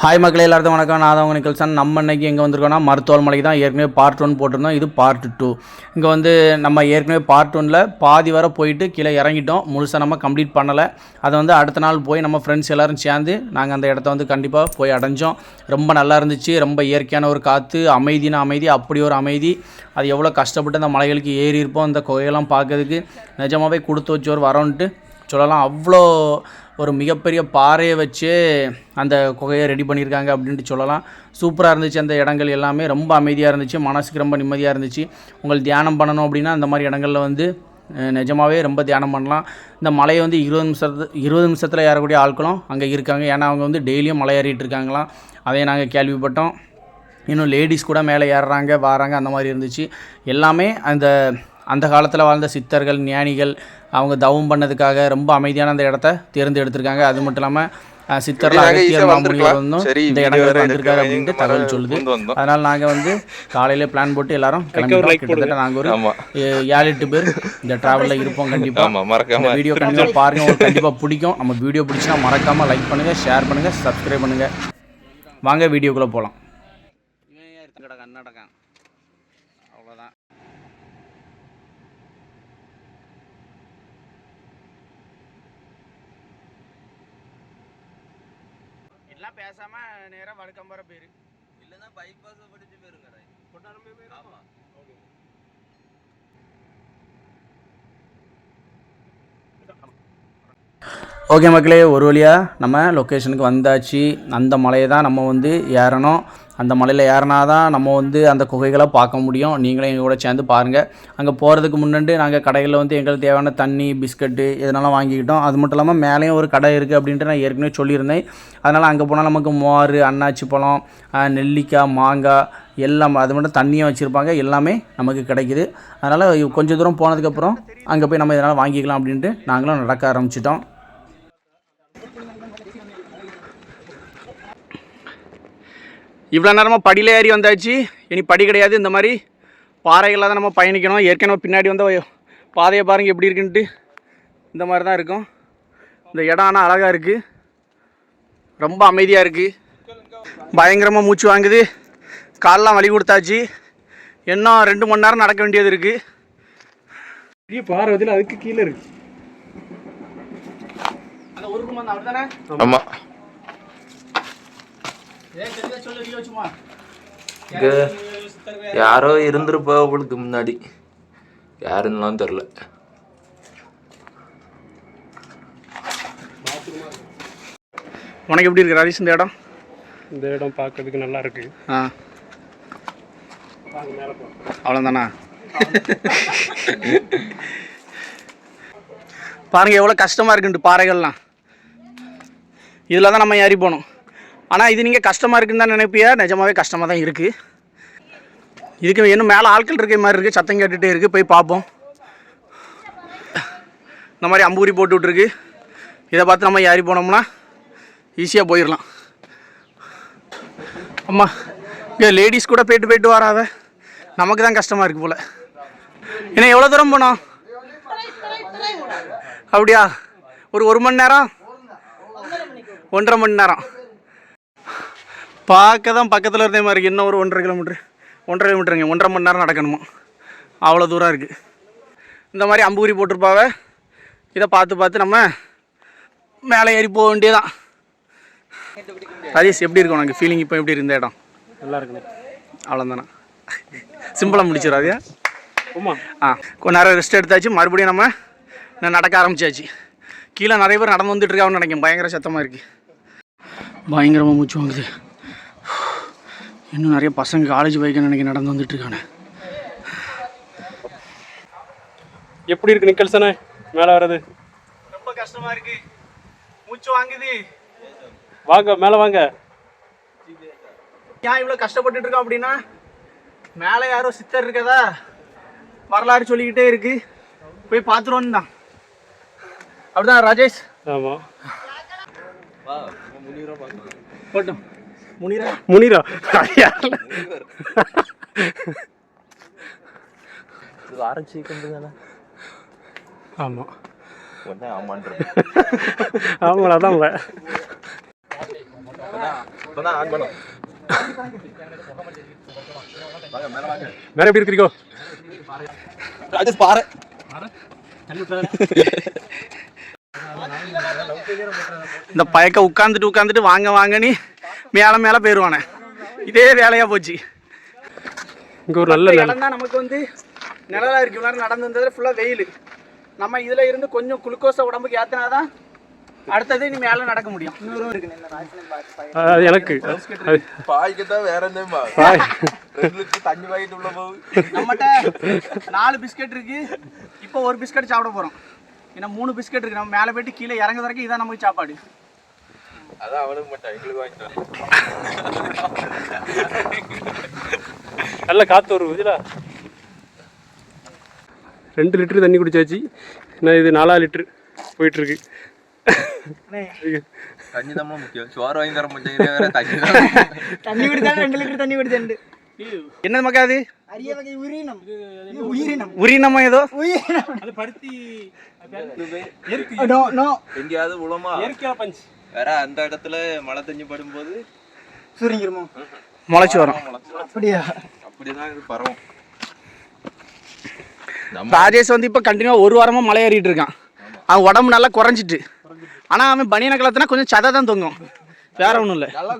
Hi மக்களே, எல்லாருக்கும் வணக்கம். நான் தான் உங்கள் நிக்கல்சன். நம்ம இன்றைக்கி எங்கே வந்திருக்கோம்னா மருத்துவ மலைக்கு தான். ஏற்கனவே பார்ட் 1 போட்டிருந்தோம், இது பார்ட் 2. இங்கே வந்து நம்ம ஏற்கனவே பார்ட் 1ல் பாதி வர போயிட்டு கீழே இறங்கிட்டோம். முழுசாக நம்ம கம்ப்ளீட் பண்ணலை. அதை வந்து அடுத்த நாள் போய் நம்ம ஃப்ரெண்ட்ஸ் எல்லோரும் சேர்ந்து நாங்கள் அந்த இடத்த வந்து கண்டிப்பாக போய் அடைஞ்சோம். ரொம்ப நல்லா இருந்துச்சு. ரொம்ப இயற்கையான ஒரு காற்று, அமைதினா அமைதி, அப்படி ஒரு அமைதி. அது எவ்வளோ கஷ்டப்பட்டு அந்த மலைகளுக்கு ஏறி இருப்போம். அந்த குகையெல்லாம் பார்க்கறதுக்கு நிஜமாகவே கொடுத்து வச்சு ஒரு வரோன்ட்டு சொல்லலாம். அவ்வளோ ஒரு மிகப்பெரிய பாறையை வச்சு அந்த குகையை ரெடி பண்ணியிருக்காங்க அப்படின்ட்டு சொல்லலாம். சூப்பராக இருந்துச்சு. அந்த இடங்கள் எல்லாமே ரொம்ப அமைதியாக இருந்துச்சு. மனசுக்கு ரொம்ப நிம்மதியாக இருந்துச்சு. உங்களுக்கு தியானம் பண்ணணும் அப்படின்னா அந்த மாதிரி இடங்களில் வந்து நிஜமாகவே ரொம்ப தியானம் பண்ணலாம். இந்த மலையை வந்து 20 நிமிஷத்தில் ஏறக்கூடிய ஆட்களும் அங்கே இருக்காங்க. ஏன்னா அவங்க வந்து டெய்லியும் மலை ஏறிட்டு இருக்காங்களாம். அதை நாங்கள் கேள்விப்பட்டோம். இன்னும் லேடிஸ் கூட மேலே ஏறுறாங்க வராங்க, அந்த மாதிரி இருந்துச்சு. எல்லாமே அந்த காலத்தில் வாழ்ந்த சித்தர்கள், ஞானிகள் அவங்க தவம் பண்ணதுக்காக ரொம்ப அமைதியான அந்த இடத்த தேர்ந்தெடுத்திருக்காங்க. அது மட்டும் இல்லாமல் சித்தர்லாம் அகத்தியர் மாமுனிவர் வந்தும் இந்த இடங்களுக்கு வந்திருக்காரு அப்படின்ட்டு தகவல் சொல்லுது. அதனால் நாங்கள் வந்து காலையிலே பிளான் போட்டு எல்லாரும் கிளம்பிட்டோம். கிட்டத்தட்ட நாங்கள் ஒரு 7-8 பேர் இந்த ட்ராவலில் இருப்போம். கண்டிப்பாக வீடியோ கண்டிப்பாக பாருங்கள், உங்களுக்கு கண்டிப்பாக பிடிக்கும். நம்ம வீடியோ பிடிச்சினா மறக்காமல் லைக் பண்ணுங்கள், ஷேர் பண்ணுங்கள், சப்ஸ்கிரைப் பண்ணுங்கள். வாங்க வீடியோக்குள்ளே போகலாம். அவ்வளோதான். எல்லாம் பேசாம நேரா வடக்கம்பர பேரு இல்லைன்னா பைபாஸ் படிச்சு பேருங்க. ஓகே மக்களே, ஒரு வழியாக நம்ம லொக்கேஷனுக்கு வந்தாச்சு. அந்த மலையை தான் நம்ம வந்து ஏறணும். அந்த மலையில் ஏறினா தான் நம்ம வந்து அந்த குகைகளை பார்க்க முடியும். நீங்களும் எங்கள் கூட சேர்ந்து பாருங்கள். அங்கே போகிறதுக்கு முன்னாடி நாங்கள் கடைகளில் வந்து எங்களுக்கு தேவையான தண்ணி, பிஸ்கட்டு இதனால வாங்கிக்கிட்டோம். அது மட்டும் இல்லாமல் மேலேயும் ஒரு கடை இருக்குது அப்படின்ட்டு நான் ஏற்கனவே சொல்லியிருந்தேன். அதனால் அங்கே போனால் நமக்கு மோர், அன்னாச்சி பழம், நெல்லிக்காய், மாங்காய் எல்லாம், அது மட்டும் தண்ணியும் வச்சுருப்பாங்க. எல்லாமே நமக்கு கிடைக்கிது. அதனால் கொஞ்சம் தூரம் போனதுக்கப்புறம் அங்கே போய் நம்ம இதனால் வாங்கிக்கலாம் அப்படின்ட்டு நாங்களும் நடக்க ஆரம்பிச்சிட்டோம். இவ்வளோ நேரமாக படியில் ஏறி வந்தாச்சு. இனி படி கிடையாது. இந்த மாதிரி பாறைகளாக தான் நம்ம பயணிக்கணும். ஏற்கனவே பின்னாடி வந்து பாதையை பாருங்கள் எப்படி இருக்குன்ட்டு. இந்த மாதிரி தான் இருக்கும். இந்த இடம் ஆனால் அழகாக இருக்குது. ரொம்ப அமைதியாக இருக்குது. பயங்கரமாக மூச்சு வாங்குது. காலெலாம் வலி கொடுத்தாச்சு. இன்னும் 2 மணி நேரம் நடக்க வேண்டியது இருக்குது. பெரிய பாறை வந்து அதுக்கு கீழே இருக்குது. அந்த ஊருக்கு வந்து அவர் தானே? ஆமாம். யாரோ இருந்திருப்பா அவளுக்கு முன்னாடி. யாருன்னெலாம் தெரில. உனக்கு எப்படி இருக்கு ராஜேஷ் இந்த இடம்? இந்த இடம் பார்க்கறதுக்கு நல்லா இருக்கு. அவ்வளோதானா? பாருங்க எவ்வளோ கஷ்டமாக இருக்குன்ட்டு பாறைகள்லாம். இதில் தான் நம்ம ஏறி போகணும். ஆனால் இது நீங்கள் கஷ்டமாக இருக்குன்னு தான் நினைப்பியா? நிஜமாகவே கஷ்டமாக தான் இருக்குது. இதுக்கு இன்னும் மேலே ஆட்கள் இருக்க மாதிரி இருக்குது. சத்தம் கேட்டுகிட்டே இருக்குது. போய் பார்ப்போம். இந்த மாதிரி அம்பூரி போட்டு விட்ருக்கு. இதை பார்த்து நம்ம ஏறி போனோம்னா ஈஸியாக போயிடலாம். அம்மா இங்கே லேடிஸ் கூட போயிட்டு வராத. நமக்கு தான் கஷ்டமாக இருக்குது போல். ஏன்னா எவ்வளோ தூரம் போனோம்? அப்படியா? ஒரு மணி நேரம், 1.5 மணி நேரம். பார்க்க தான் பக்கத்தில் இருந்தே மாதிரி இருக்குது. இன்னும் ஒரு 1.5 கிலோமீட்டருங்க. 1.5 மணி நேரம் நடக்கணுமா? அவ்வளோ தூரம் இருக்குது. இந்த மாதிரி அம்பூரி போட்டிருப்பாவே. இதை பார்த்து நம்ம மேலே ஏறி போக வேண்டியதான். ராஜேஷ் எப்படி இருக்கும் உனக்கு ஃபீலிங்? இப்போ எப்படி இருந்த இடம்? நல்லா இருக்குண்ணே. அவ்வளோதானா? சிம்பிளாக முடிச்சிடாதியா? ஆமாம். கொஞ்ச நேரம் ரெஸ்ட் எடுத்தாச்சு. மறுபடியும் நம்ம நடக்க ஆரம்பிச்சாச்சு. கீழே நிறைய பேர் நடந்து வந்துட்டு இருக்காங்கன்னு நினைக்கிறேன். பயங்கர சத்தமாக இருக்குது. பயங்கரமாக மூச்சு வாங்குது. இன்னும் நிறைய பசங்க காலேஜ் பைக்கு நினைக்க நடந்து வந்துட்டு இருக்கானே. எப்படி இருக்கு நிக்கல்சனே மேலே வர்றது? ரொம்ப கஷ்டமாக இருக்கு. மூச்சு வாங்குது. வாங்க மேலே வாங்க. ஏன் இவ்வளோ கஷ்டப்பட்டுட்டு இருக்கோம் அப்படின்னா, மேலே யாரோ சித்தர் இருக்கதா வரலாறு சொல்லிக்கிட்டே இருக்கு. போய் பார்த்துருவோன்னு தான். அப்படிதான் ராஜேஷ்? ஆமாம். போட்டோம். முனிரா ஆமாம். ஆமாம் அதான் வேற எப்படி இருக்கிறீங்க? இந்த பயக்க உட்காந்துட்டு வாங்கன்னு மேலே போயிடுவானே. இதே வேலையாக போச்சு. இங்கே ஒரு நல்ல இடம் தான் நமக்கு வந்து நிழலாக இருக்கு. இவ்வளோ நடந்து வந்ததில் ஃபுல்லாக வெயில். நம்ம இதில் இருந்து கொஞ்சம் குளுக்கோஸை உடம்புக்கு ஏற்றினாதான் அடுத்தது நீ மேலே நடக்க முடியும். எனக்கு பாய்க்குதான் வேற தண்ணி வாங்கிட்டு உள்ள போகுது. நம்மகிட்ட 4 பிஸ்கட் இருக்கு. இப்போ ஒரு பிஸ்கட் சாப்பிட போகிறோம். ஏன்னா 3 பிஸ்கட் இருக்கு. நம்ம மேலே போயிட்டு கீழே இறங்க வரைக்கும் இதான் நமக்கு சாப்பாடு. அதான் அவனுக்கு மட்டும் எங்களுக்கு வாங்கிட்டு நல்ல காற்று வரும் இதுல. 2 லிட்டரு தண்ணி குடிச்சாச்சு. நான் இது 4 லிட்டரு போயிட்டுருக்கு. தண்ணி தான் முக்கியம். சோறு வாங்கி தர மாட்டேங்கிற தண்ணி குடிச்சாலும் 2 லிட்டர் தண்ணி குடிச்சேன். என்னது மக்கா அது? அரிய வகை உயிரினம். உயிரினம் உயிரினமா ஏதோ அது பருத்தி எங்கேயாவது உளமா இயற்கையா பஞ்சு வேற அந்த இடத்துல மழை தண்ணி படும்போது சுருங்கிருமோ முளைச்சி வரும். அப்படியா? அப்படிதான் இது பரவும். ராஜேஷ் வந்து இப்போ கண்டினியூவாக 1 வாரமாக மலை ஏறிட்டு இருக்கான். அவன் உடம்பு நல்லா குறைஞ்சிட்டு. ஆனால் அவன் பனியனை கலத்தினா கொஞ்சம் சதை தான் தொங்கும். வேற ஒன்றும் இல்லை. நல்லா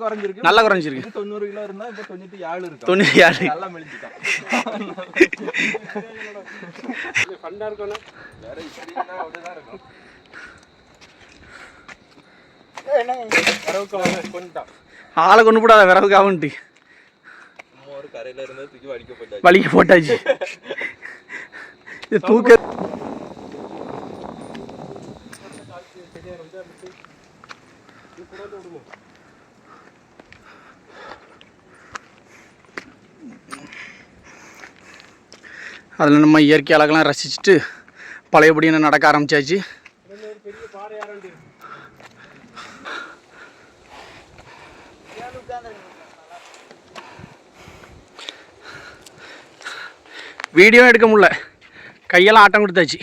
குறைஞ்சிருக்கு. 90 கிலோ இருந்தா இப்போ 97 இருக்கு. 97 நல்லா மெலிஞ்சிட்டான். ஃபண்டா இருக்கணும். வேற இப்படின்னா அப்படிதான் இருக்கும். ஆளை கொண்டு போடாத விறகுக்காவன்ட்டு ஒரு கரையில இருந்து தூக்கி வலிக்க போட்டாச்சு. இது தூக்க அதில் நம்ம இயற்கை அழகெல்லாம் ரசிச்சுட்டு பழையபடி நடக்க ஆரம்பிச்சாச்சு. வீடியோ எடுக்க முடியல. கையெல்லாம் ஆட்டம் கொடுத்தாச்சு.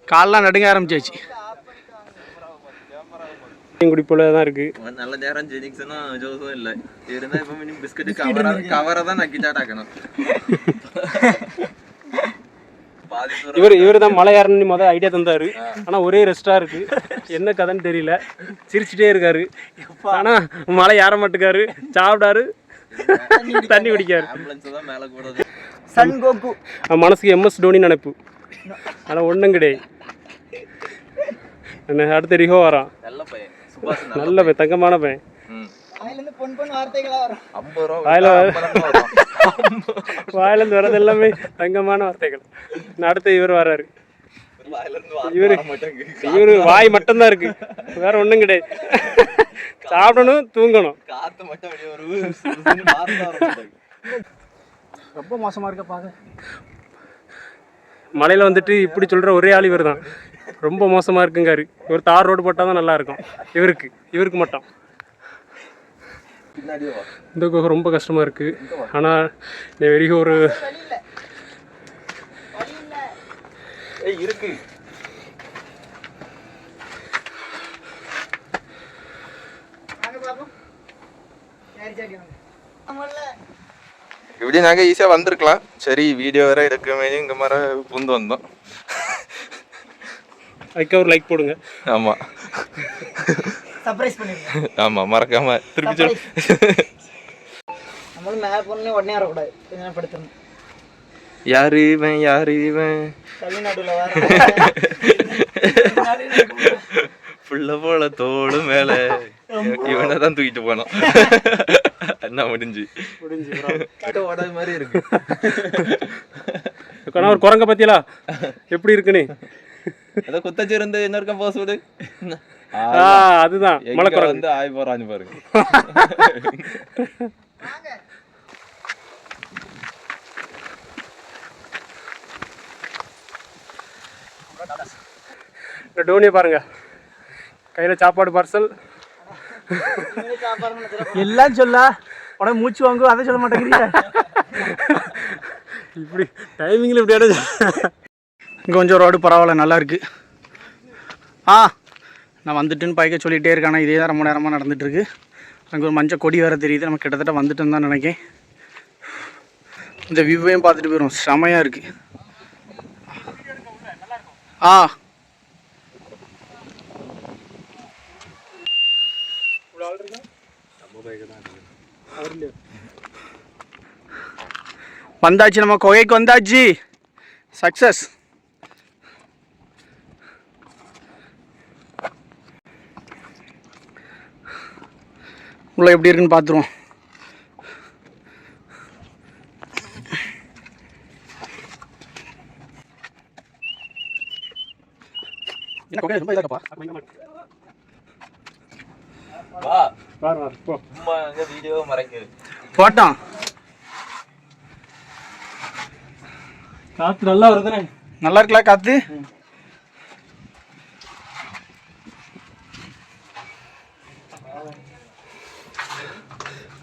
காலெலாம் நடுங்க ஆரம்பிச்சாச்சு. குடிப்போல தான் இருக்கு. நல்ல நேரம் ஜெனிக்ஸ்னா ஜோஸும் இல்லை இருந்தால் இப்போ மினிமம் பிஸ்கட் கவரை தான் நக்கிச்சாட்டாக்கணும். இவர் தான் மலை ஏறணும்னு முதல் ஐடியா தந்தாரு. ஆனா ஒரே ரெஸ்டா இருக்கு. என்ன கதைன்னு தெரியல. சிரிச்சுட்டே இருக்காரு. ஆனா மலை ஏற மாட்டுக்காரு. சாப்பிடாரு, தண்ணி குடிக்காரு. சன் கோகு மனசுக்கு MS டோனி நினைப்பு. ஆனா ஒன்றும் கிடையாது. அடுத்த ரிஹோ வரான். நல்ல பையன், தங்கமான பையன். வாயிலிருந்து வர்றது எல்லாமே தங்கமான வார்த்தைகள். அடுத்து இவர் வர்றாரு. இவரு வாய் மட்டும்தான் இருக்கு, வேற ஒண்ணும் கிடையாது. சாப்பிடணும், தூங்கணும். ரொம்ப மோசமா இருக்க பாக்க. மலையில வந்துட்டு இப்படி சொல்ற ஒரே ஆள் இவர் தான். ரொம்ப மோசமா இருக்குங்காரு. இவர் தார் ரோடு போட்டால் தான் நல்லா இருக்கும். இவருக்கு மட்டும் இந்த குகை ரொம்ப கஷ்டமா இருக்கு. ஆனால் வரைக்கும் ஒரு இருக்கு. இப்படி நாங்கள் ஈஸியாக வந்திருக்கலாம். சரி, வீடியோ வேற எடுக்கவே இங்கே மாதிரி புந்து வந்தோம். அதுக்கு ஒரு லைக் போடுங்க. ஆமாம், சர்ப்ரைஸ் பண்ணிருங்க. ஆமாம், மறக்காம திருப்பி சொல்லு. நம்மளும் மேலே போனே உடனே வரக்கூடாது, கொஞ்ச நேரம் படுத்துடணும். யாரு இவன் தமிழ்நாடுல வர புள்ள போல தோடு மேல இவனை தான் தூக்கிட்டு போனோம். என்ன முடிஞ்சு மாதிரி இருக்கு. ஒரு குரங்க பத்தியலா எப்படி இருக்குன்னு ஏதோ குத்தச்சு இருந்து இன்னொருக்க போஸ் விடு. அதுதான் மலைக்குரங்கு வந்து ஆய் போறான்னு பாருங்க. டோனியை பாருங்க, கையில சாப்பாடு பார்சல் எல்லாம் சொல்ல உடனே மூச்சு வாங்கும், அதை சொல்ல மாட்டேங்கிறீங்க. இப்படி டைமிங்கில் இப்படி இங்கே கொஞ்சம் ரோடு பரவாயில்ல, நல்லா இருக்கு. நான் வந்துட்டுன்னு பைக்க சொல்லிகிட்டே இருக்கானே, இதே தான் ரொம்ப நேரமாக நடந்துகிட்ருக்கு. அங்கே ஒரு மஞ்சள் கொடி வேறு தெரியுது. நம்ம கிட்டத்தட்ட வந்துட்டோம் தான் நினைக்கிறேன். இந்த வியூவையும் பார்த்துட்டு போயிடும். செமையாக இருக்குது. வந்தாச்சு, நம்ம குகைக்கு வந்தாச்சு. சக்ஸஸ். உள்ள எப்படி இருக்குன்னு பார்த்துருவோம். என்ன குகை ரொம்ப இதாக்கப்பா. போட்டோம். காற்று நல்லா வருதுண்ணே. நல்லா இருக்கலாம் காற்று.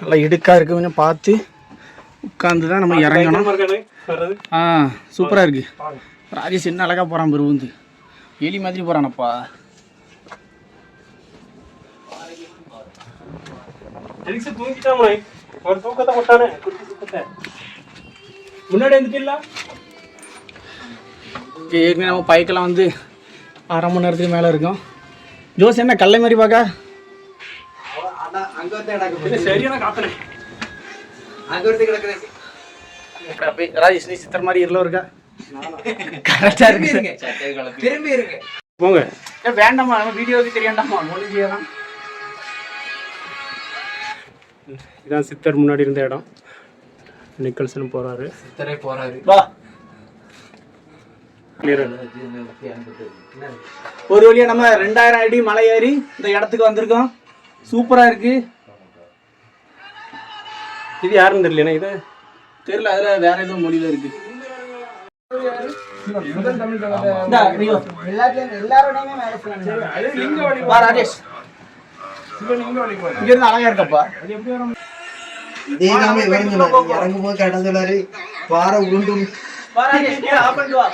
நல்லா இடுக்காக இருக்குது. கொஞ்சம் பார்த்து உட்காந்து தான் நம்ம இறங்கணும். சூப்பராக இருக்குது. ராஜேஷ் என்ன அழகாக போகிறான் பெரு வந்து எலி மாதிரி போகிறானப்பா. ஒரு தூக்கத்தை போட்டானே, முன்னாடி வந்துட்டீங்களா? ஏற்கனவே நம்ம பைக்கெல்லாம் வந்து 1/2 மணி நேரத்துக்கு மேலே இருக்கும். ஜோஸ் என்ன கல்லை மாதிரி பார்க்க? சரியான காத்தனே. ராஜேஷ் நீ சித்தர் மாதிரி இருளோ இருக்கா? கரெக்டாக இருக்கு. திரும்பி இருக்கு. போங்க. வேண்டாமா, நம்ம வீடியோவுக்கு தெரியண்டாமா? ஒன்றும் செய்யலாம். இதான் சித்தர் முன்னாடி இருந்த இடம். நிக்கல்சன் போறாரு. சித்தரே போறாரு. வா. ஒரு வழியா நம்ம 2000 அடி மலை ஏறி இந்த இடத்துக்கு வந்திருக்கோம். சூப்பரா இருக்கு. இது யாருன்னு தெரியல. இது தெரியல, அதுல வேற ஏதோ மொழியில இருக்கு. எல்லாரோடையுமே மேல சொல்லுங்க. வா ராஜேஷ். இங்க இருந்து அழகா இருக்கப்பா. இறங்கும் போது கேட்ட சொல்லாரு பாறை உருண்டு. வா ராஜேஷ், ஆஃப் பண்ணிட்டு வா.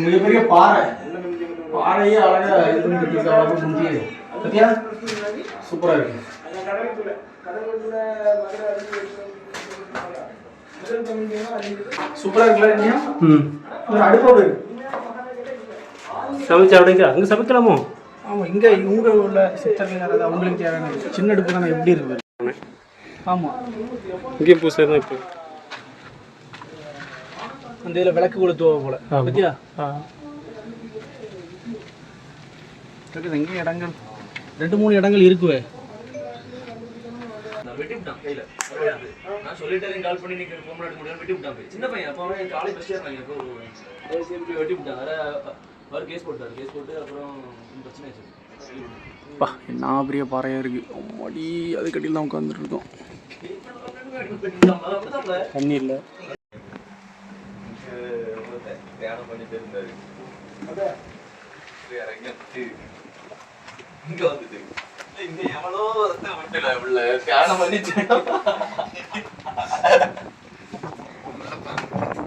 மிகப்பெரிய பாறை. பாறையே அழகா இது பண்ணி கட்டியிருக்காங்க. சூப்பரா இருக்கு. சூப்பரா இருக்குல்ல? ஒரு அடுப்போடு சமைச்சு அப்படிங்க அங்கே சமைக்கலாமோ? ஆமாம், இங்கே இவங்க உள்ள சித்தர்கள் யாராவது அவங்களுக்கு தேவையான சின்ன அடுப்பு தானே எப்படி இருக்கு? ஆமாம், இங்கேயும் பூசை தான். இப்போ அந்த இதில் விளக்கு கொளுத்துவா போல பத்தியா? இருக்குது எங்கேயும் இடங்கள் 2-3 இடங்கள் இருக்குவே. என்ன பெரிய பாறையா இருக்கு. அம்மாடி, அது கட்டியில் தான் உட்காந்துட்டு இருக்கோம். தண்ணி இல்லை.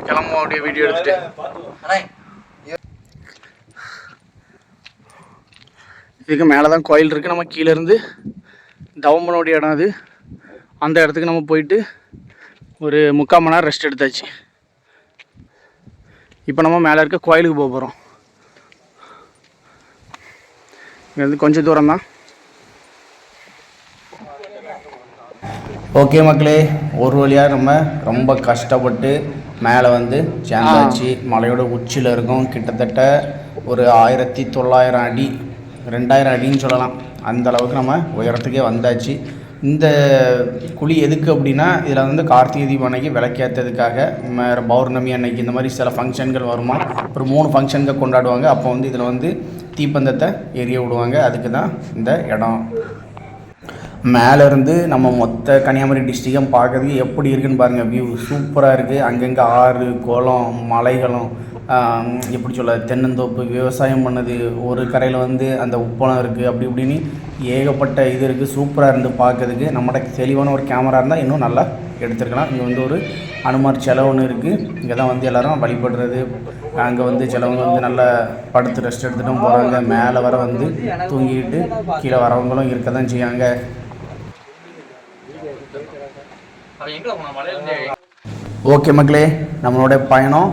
கிளம்பும் அப்படியே வீடியோ எடுத்துட்டு. இதுக்கு மேலே தான் கோயில் இருக்குது. நம்ம கீழே இருந்து தவம்பனோடைய இடம் அது. அந்த இடத்துக்கு நம்ம போயிட்டு ஒரு 3/4 மணி நேரம் ரெஸ்ட் எடுத்தாச்சு. இப்போ நம்ம மேலே இருக்க கோயிலுக்கு போக போகிறோம். இங்கேருந்து கொஞ்சம் தூரம் தான். ஓகே மக்களே, ஒரு வழியாக நம்ம ரொம்ப கஷ்டப்பட்டு மேலே வந்து சேர்ந்தாச்சு. மலையோட உச்சியில் இருக்கும். கிட்டத்தட்ட ஒரு 1900 அடி 2000 அடின்னு சொல்லலாம். அந்த அளவுக்கு நம்ம உயரத்துக்கே வந்தாச்சு. இந்த குழி எதுக்கு அப்படின்னா, இதில் வந்து கார்த்திகை தீபம் அன்னைக்கு விளக்கேற்றதுக்காக, பௌர்ணமி அன்னைக்கு இந்த மாதிரி சில ஃபங்க்ஷன்கள் வருமா. ஒரு 3 ஃபங்க்ஷன்கள் கொண்டாடுவாங்க. அப்போ வந்து இதில் வந்து தீப்பந்தத்தை எரிய விடுவாங்க. அதுக்கு தான் இந்த இடம். மேலேருந்து நம்ம மொத்த கன்னியாகுமரி டிஸ்ட்ரிக்டும் பார்க்கறதுக்கு எப்படி இருக்குதுன்னு பாருங்கள். வியூ சூப்பராக இருக்குது. அங்கங்கே ஆறு, குளம், மலைகளும் எப்படி சொல்ல, தென்னந்தோப்பு விவசாயம் பண்ணது, ஒரு கரையில் வந்து அந்த உப்பளம் இருக்குது, அப்படி இப்படின்னு ஏகப்பட்ட இது இருக்குது. சூப்பராக இருந்து பார்க்கறதுக்கு. நம்மகிட்ட தெளிவான ஒரு கேமரா இருந்தால் இன்னும் நல்லா எடுத்துருக்கலாம். இங்கே வந்து ஒரு அனுமார் சிலை ஒன்று இருக்குது. இங்கே தான் வந்து எல்லோரும் வழிபடுறது. அங்கே வந்து சிலவங்க வந்து நல்லா படுத்து ரெஸ்ட் எடுத்துகிட்டும் போகிறாங்க. மேலே வர வந்து தூங்கிக்கிட்டு கீழே வரவங்களும் இருக்க தான் செய்யாங்க. ஓகே மக்களே, நம்மளோட பயணம்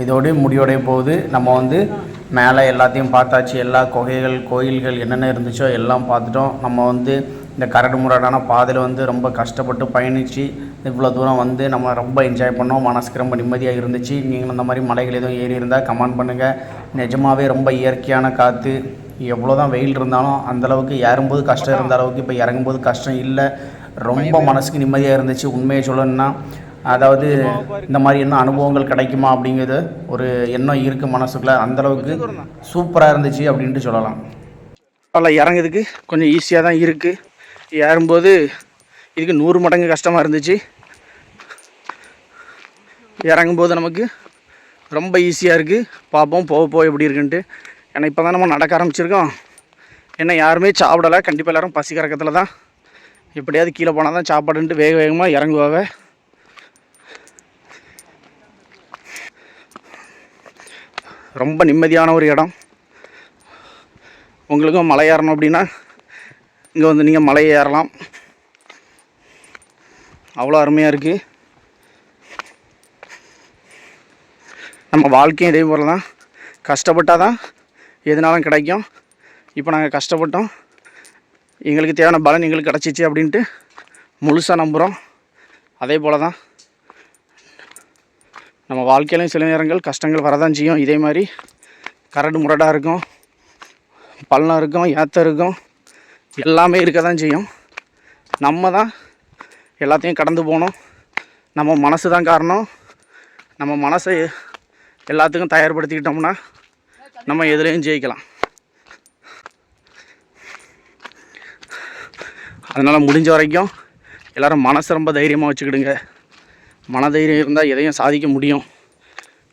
இதோடு முடிவடைய போகுது. நம்ம வந்து மேலே எல்லாத்தையும் பார்த்தாச்சு. எல்லா குகைகள் கோயில்கள் என்னென்ன இருந்துச்சோ எல்லாம் பார்த்துட்டோம். நம்ம வந்து இந்த கரடு முரடான பாதையில் வந்து ரொம்ப கஷ்டப்பட்டு பயணித்து இவ்வளோ தூரம் வந்து நம்ம ரொம்ப என்ஜாய் பண்ணோம். மனசுக்கு ரொம்ப நிம்மதியாக இருந்துச்சு. நீங்களும் இந்த மாதிரி மலைகள் எதுவும் ஏறி இருந்தால் கமெண்ட் பண்ணுங்கள். நிஜமாகவே ரொம்ப இயற்கையான காற்று. எவ்வளோ தான் வெயில் இருந்தாலும் அந்தளவுக்கு ஏறும்போது கஷ்டம் இருந்த அளவுக்கு இப்போ இறங்கும்போது கஷ்டம் இல்லை. ரொம்ப மனசுக்கு நிம்மதியாக இருந்துச்சு. உண்மையை சொல்லணுன்னா, அதாவது இந்த மாதிரி இன்னும் அனுபவங்கள் கிடைக்குமா அப்படிங்கிறது ஒரு எண்ணம் இருக்குது மனசுக்குள்ளே. அந்தளவுக்கு சூப்பராக இருந்துச்சு அப்படின்ட்டு சொல்லலாம். அதில் இறங்குறதுக்கு கொஞ்சம் ஈஸியாக தான் இருக்குது. ஏறும்போது இதுக்கு 100 மடங்கு கஷ்டமாக இருந்துச்சு. இறங்கும்போது நமக்கு ரொம்ப ஈஸியாக இருக்குது. பார்ப்போம் போக எப்படி இருக்குன்ட்டு. ஏன்னா இப்போ தான் நம்ம நடக்க ஆரம்பிச்சிருக்கோம். ஏன்னா யாருமே சாப்பிடலை. கண்டிப்பாக எல்லோரும் பசி கறக்கத்தில் தான். எப்படியாவது கீழே போனால் தான் சாப்பாடுன்ட்டு வேகமாக இறங்குவாங்க. ரொம்ப நிம்மதியான ஒரு இடம். உங்களுக்கும் மலை ஏறணும் அப்படின்னா இங்கே வந்து நீங்கள் மலையை ஏறலாம். அவ்வளோ அருமையாக இருக்குது. நம்ம வாழ்க்கையும் இதே போல் தான். கஷ்டப்பட்டால் தான் எதுனாலும் கிடைக்கும். இப்போ நாங்கள் கஷ்டப்பட்டோம், எங்களுக்கு தேவையான பலன் எங்களுக்கு கிடச்சிச்சு அப்படின்ட்டு முழுசாக நம்புகிறோம். அதே போல் தான் நம்ம வாழ்க்கையிலையும் சில நேரங்கள் கஷ்டங்கள் வரதான் செய்யும். இதே மாதிரி கரடு முரடாக இருக்கும், பள்ளம் இருக்கும், ஏற்றம் இருக்கும், எல்லாமே இருக்க தான் செய்யும். நம்ம தான் எல்லாத்தையும் கடந்து போகணும். நம்ம மனசு தான் காரணம். நம்ம மனசை எல்லாத்துக்கும் தயார்படுத்திக்கிட்டோம்னா நம்ம எதுலேயும் ஜெயிக்கலாம். அதனால் முடிஞ்ச வரைக்கும் எல்லோரும் மனசை ரொம்ப தைரியமாக வச்சுக்கிடுங்க. மனதைரியம் இருந்தால் எதையும் சாதிக்க முடியும்.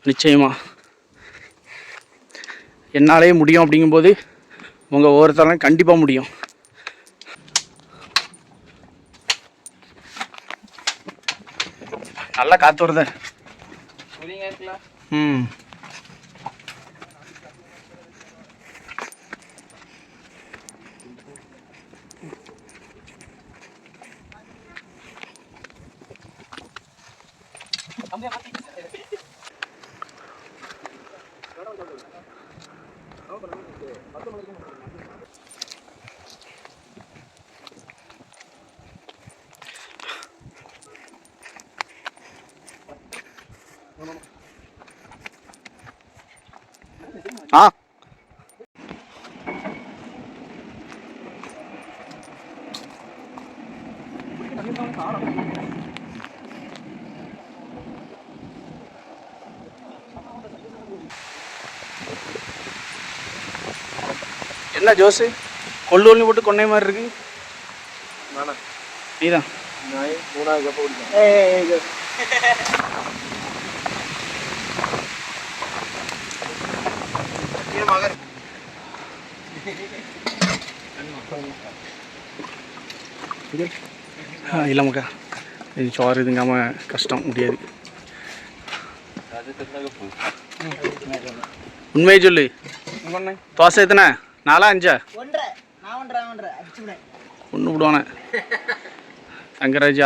நிச்சயமாக என்னாலே முடியும் அப்படிங்கும்போது உங்கள் ஒவ்வொருத்தரும் கண்டிப்பாக முடியும். நல்லா காற்று வருது. ஆ என்ன ஜோஸு கொள்ளு போட்டு கொண்டை மாதிரி இருக்கு. நீதான் 3வது கப்ப குடிக்கும். இல்லைம்மாக்கா, இது சோறு இதுங்காம கஷ்டம் முடியாது. உண்மையை சொல்லு. தோசை எத்தனை? 4 5 ஒன்று விடுவானே தங்கராஜா.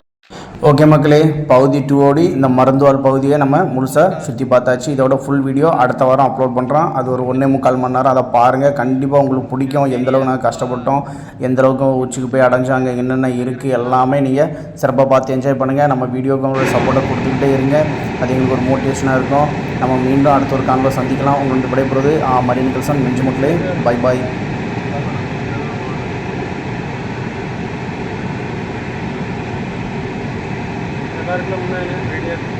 ஓகே மக்களே, பகுதி 2 ஓடி இந்த மருந்துவால் பகுதியை நம்ம முழுசாக சுற்றி பார்த்தாச்சு. இதோட ஃபுல் வீடியோ அடுத்த வாரம் அப்லோட் பண்ணுறோம். அது ஒரு 1.25 மணி நேரம். அதை பாருங்கள், கண்டிப்பாக உங்களுக்கு பிடிக்கும். எந்தளவுக்கு நாங்கள் கஷ்டப்பட்டோம், எந்தளவுக்கு உச்சிக்கு போய் அடைஞ்சாங்க, என்னென்ன இருக்குது எல்லாமே நீங்கள் சிறப்பாக பார்த்து என்ஜாய் பண்ணுங்கள். நம்ம வீடியோக்கு உங்களோட சப்போர்ட்டை கொடுத்துக்கிட்டே இருங்க. அது எங்களுக்கு ஒரு மோட்டிவேஷனாக இருக்கும். நம்ம மீண்டும் அடுத்த ஒரு காணொலியில் சந்திக்கலாம். உங்களுக்கு விடைபெறுவது மரியன் நிக்கல்சன். நெஞ்சு மக்களே, பை பாய். எல்லாருக்கும் முன்னாடி